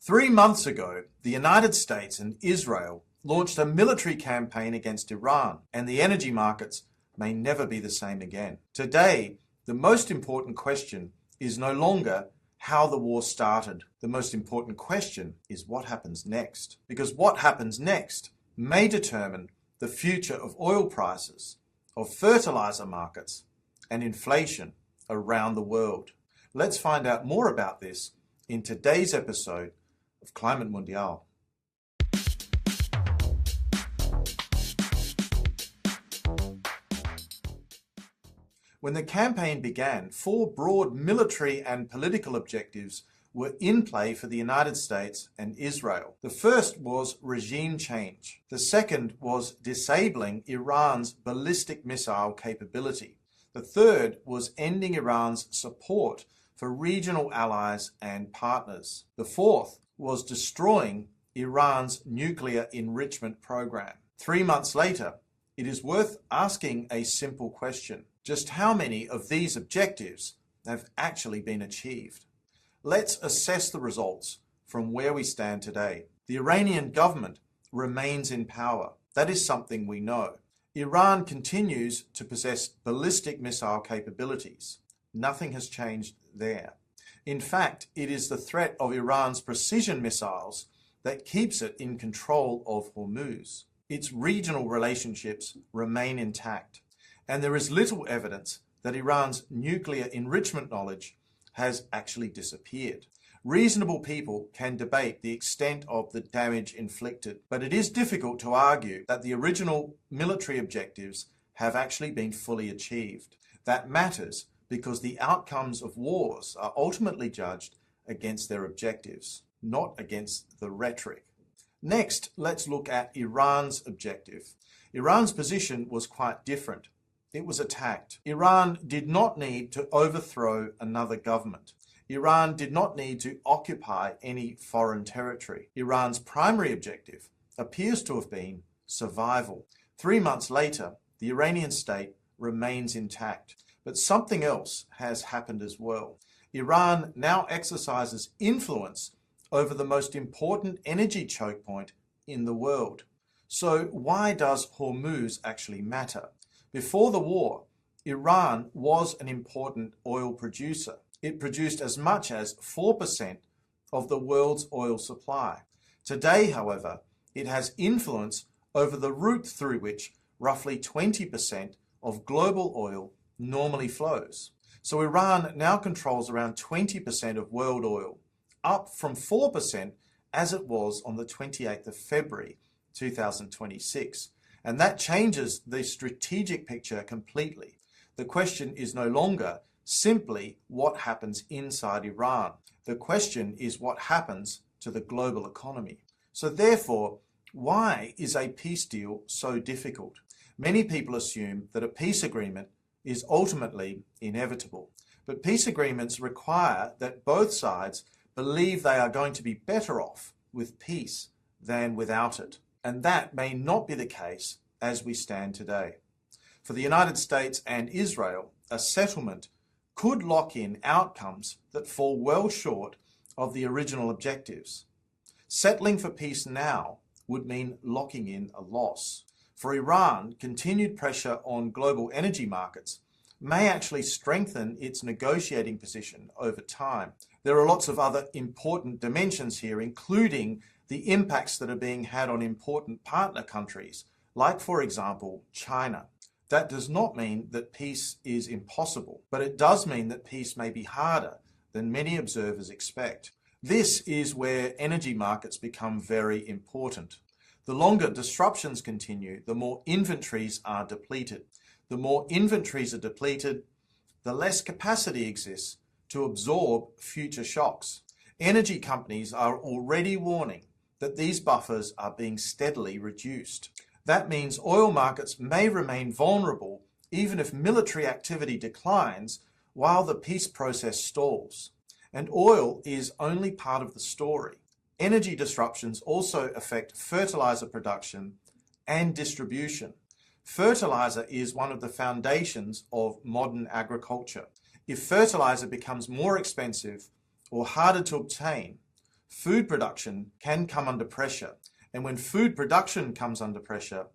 3 months ago, the United States and Israel launched a military campaign against Iran, and the energy markets may never be the same again. Today, the most important question is no longer how the war started. The most important question is what happens next. Because what happens next may determine the future of oil prices, of fertiliser markets, and inflation around the world. Let's find out more about this in today's episode of Climate Mundial. When the campaign began, 4 broad military and political objectives were in play for the United States and Israel. The first was regime change. The second was disabling Iran's ballistic missile capability. The third was ending Iran's support for regional allies and partners. The fourth was destroying Iran's nuclear enrichment program. 3 months later, it is worth asking a simple question. Just how many of these objectives have actually been achieved? Let's assess the results from where we stand today. The Iranian government remains in power. That is something we know. Iran continues to possess ballistic missile capabilities. Nothing has changed there. In fact, it is the threat of Iran's precision missiles that keeps it in control of Hormuz. Its regional relationships remain intact, and there is little evidence that Iran's nuclear enrichment knowledge has actually disappeared. Reasonable people can debate the extent of the damage inflicted, but it is difficult to argue that the original military objectives have actually been fully achieved. That matters because the outcomes of wars are ultimately judged against their objectives, not against the rhetoric. Next, let's look at Iran's objective. Iran's position was quite different. It was attacked. Iran did not need to overthrow another government. Iran did not need to occupy any foreign territory. Iran's primary objective appears to have been survival. 3 months later, the Iranian state remains intact. But something else has happened as well. Iran now exercises influence over the most important energy choke point in the world. So why does Hormuz actually matter? Before the war, Iran was an important oil producer. It produced as much as 4% of the world's oil supply. Today, however, it has influence over the route through which roughly 20% of global oil normally flows. So Iran now controls around 20% of world oil, up from 4% as it was on the 28th of February 2026. And that changes the strategic picture completely. The question is no longer simply what happens inside Iran. The question is what happens to the global economy. So therefore, why is a peace deal so difficult? Many people assume that a peace agreement is ultimately inevitable. But peace agreements require that both sides believe they are going to be better off with peace than without it. And that may not be the case as we stand today. For the United States and Israel, a settlement could lock in outcomes that fall well short of the original objectives. Settling for peace now would mean locking in a loss. For Iran, continued pressure on global energy markets may actually strengthen its negotiating position over time. There are lots of other important dimensions here, including the impacts that are being had on important partner countries, like, for example, China. That does not mean that peace is impossible, but it does mean that peace may be harder than many observers expect. This is where energy markets become very important. The longer disruptions continue, the more inventories are depleted. The more inventories are depleted, the less capacity exists to absorb future shocks. Energy companies are already warning that these buffers are being steadily reduced. That means oil markets may remain vulnerable even if military activity declines while the peace process stalls. And oil is only part of the story. Energy disruptions also affect fertiliser production and distribution. Fertiliser is one of the foundations of modern agriculture. If fertiliser becomes more expensive or harder to obtain, Food production can come under pressure, and when food production comes under pressure,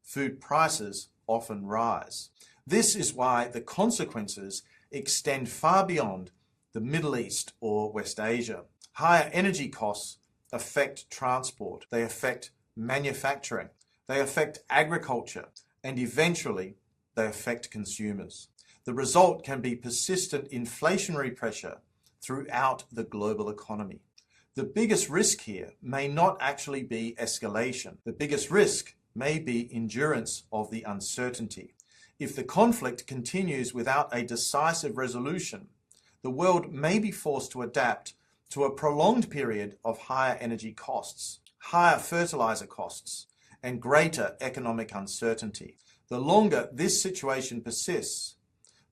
food prices often rise. This is why the consequences extend far beyond the Middle East or West Asia. Higher energy costs affect transport, they affect manufacturing, they affect agriculture, and eventually they affect consumers. The result can be persistent inflationary pressure throughout the global economy. The biggest risk here may not actually be escalation. The biggest risk may be endurance of the uncertainty. If the conflict continues without a decisive resolution, the world may be forced to adapt to a prolonged period of higher energy costs, higher fertiliser costs, and greater economic uncertainty. The longer this situation persists,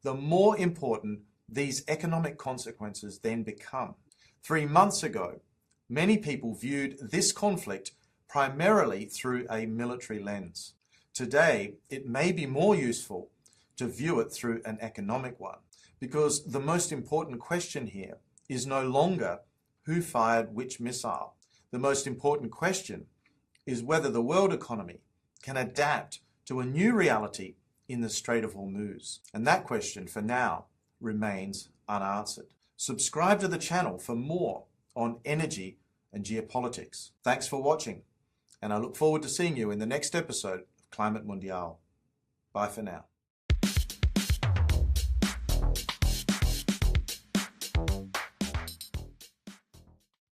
the more important these economic consequences then become. 3 months ago, many people viewed this conflict primarily through a military lens. Today, it may be more useful to view it through an economic one, because the most important question here is no longer who fired which missile. The most important question is whether the world economy can adapt to a new reality in the Strait of Hormuz. And that question, for now, remains unanswered. Subscribe to the channel for more on energy and geopolitics. Thanks for watching, and I look forward to seeing you in the next episode of Climate Mundial. Bye for now.